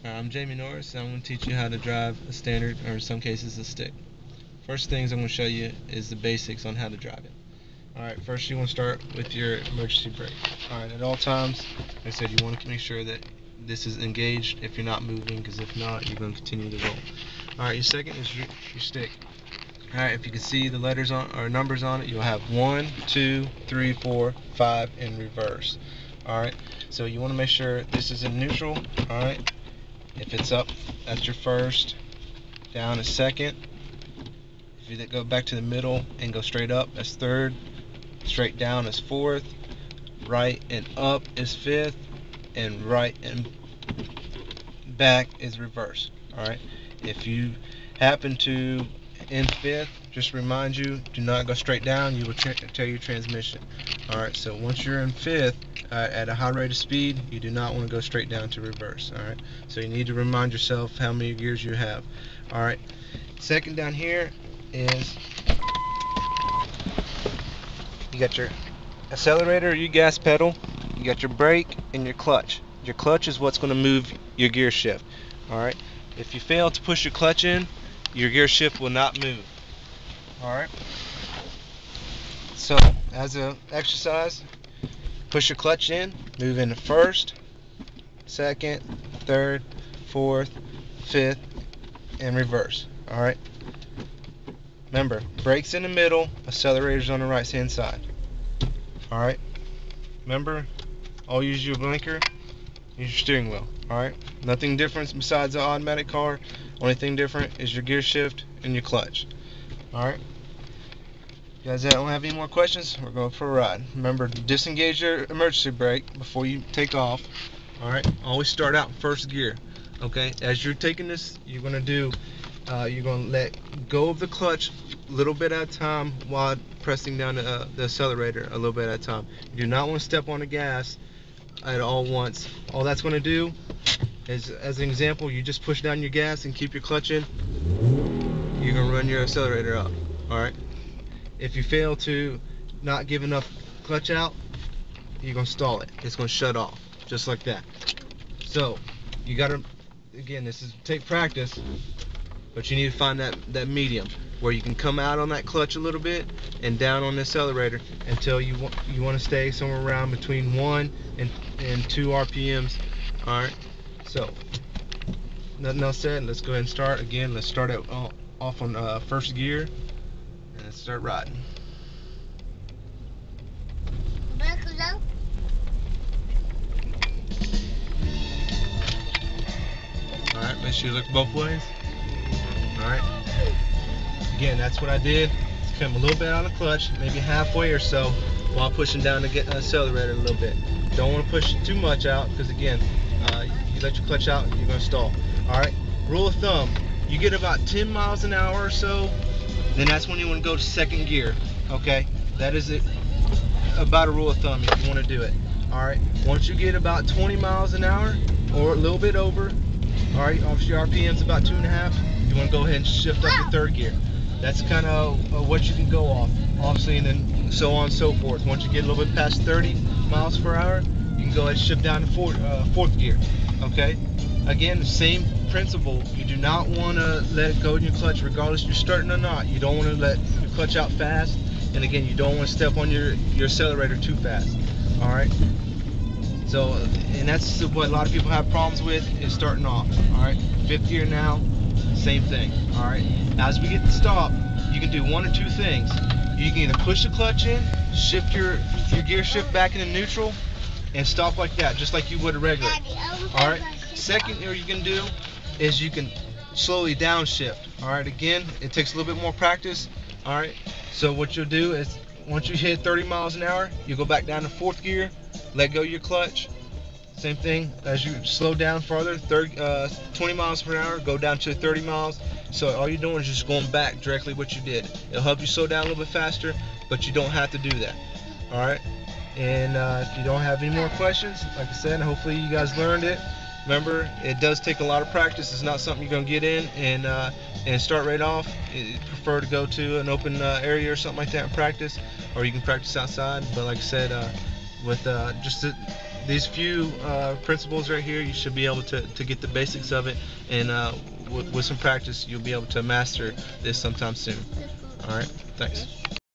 I'm Jamie Norris, and I'm going to teach you how to drive a standard, or in some cases a stick. First things I'm going to show you is the basics on how to drive it. Alright, first you want to start with your emergency brake. Alright, at all times, like I said, you want to make sure that this is engaged if you're not moving, because if not, you're going to continue to roll. Alright, your second is your stick. Alright, if you can see the letters on or numbers on it, you'll have 1, 2, 3, 4, 5 in reverse. Alright, so you want to make sure this is in neutral. Alright, if it's up, that's your first. Down is second. If you go back to the middle and go straight up, that's third. Straight down is fourth. Right and up is fifth. And right and back is reverse. Alright, if you happen to in fifth, just remind you, do not go straight down. You will tear your transmission. Alright, so once you're in fifth at a high rate of speed, you do not want to go straight down to reverse. Alright, so you need to remind yourself how many gears you have. Alright, second down here is you got your accelerator, your gas pedal, you got your brake, and your clutch. Your clutch is what's going to move your gear shift. Alright, if you fail to push your clutch in, your gear shift will not move. Alright, so as an exercise, push your clutch in, move into first, second, third, fourth, fifth, and reverse. Alright, remember, brakes in the middle, accelerators on the right hand side. Alright, remember, I'll use your blinker, use your steering wheel. Alright, nothing different besides the automatic car. Only thing different is your gear shift and your clutch. Alright, you guys don't have any more questions? We're going for a ride. Remember, disengage your emergency brake before you take off. Alright, always start out in first gear. Okay, as you're taking this, you're going to let go of the clutch a little bit at a time while pressing down the accelerator a little bit at a time. You do not want to step on the gas at all once. All that's going to do is, as an example, you just push down your gas and keep your clutch in, you're going to run your accelerator up. Alright, if you fail to not give enough clutch out, you're going to stall it. It's going to shut off just like that. So you got to, again, this is take practice, but you need to find that medium where you can come out on that clutch a little bit and down on the accelerator until you want to stay somewhere around between 1 and 2 RPMs. Alright, so nothing else said, let's go ahead and start. Again, let's start it off on first gear and let's start riding. Alright, make sure you look both ways. Alright, again, that's what I did. It's come a little bit on the clutch, maybe halfway or so, while pushing down the accelerator a little bit. Don't want to push too much out, because again, you let your clutch out, you're going to stall. Alright, rule of thumb, you get about 10 miles an hour or so, then that's when you want to go to second gear. Okay, that is it, about a rule of thumb if you want to do it. Alright, once you get about 20 miles an hour, or a little bit over, alright, obviously your RPM's about 2.5, you want to go ahead and shift up to third gear. That's kind of what you can go off, obviously, and then so on and so forth. Once you get a little bit past 30 miles per hour, you can go ahead and shift down to fourth gear. Okay, again, the same principle. You do not want to let it go in your clutch, regardless if you're starting or not. You don't want to let your clutch out fast, and again, you don't want to step on your accelerator too fast. Alright, so, and that's what a lot of people have problems with, is starting off. Alright, fifth gear now, same thing. Alright, as we get to stop, you can do one or two things. You can either push the clutch in, shift your gear shift back into neutral, and stop like that, just like you would a regular. Alright, second thing you can do is you can slowly downshift. Alright, again, it takes a little bit more practice. Alright, so what you'll do is, once you hit 30 miles an hour, you go back down to fourth gear, let go of your clutch. Same thing, as you slow down farther, 20 miles per hour, go down to 30 miles. So all you're doing is just going back directly what you did. It'll help you slow down a little bit faster, but you don't have to do that. Alright, and if you don't have any more questions, like I said, hopefully you guys learned it. Remember, it does take a lot of practice. It's not something you're going to get in and start right off. I prefer to go to an open area or something like that and practice, or you can practice outside. But like I said, with just these few principles right here, you should be able to get the basics of it, and with some practice, you'll be able to master this sometime soon. All right, thanks.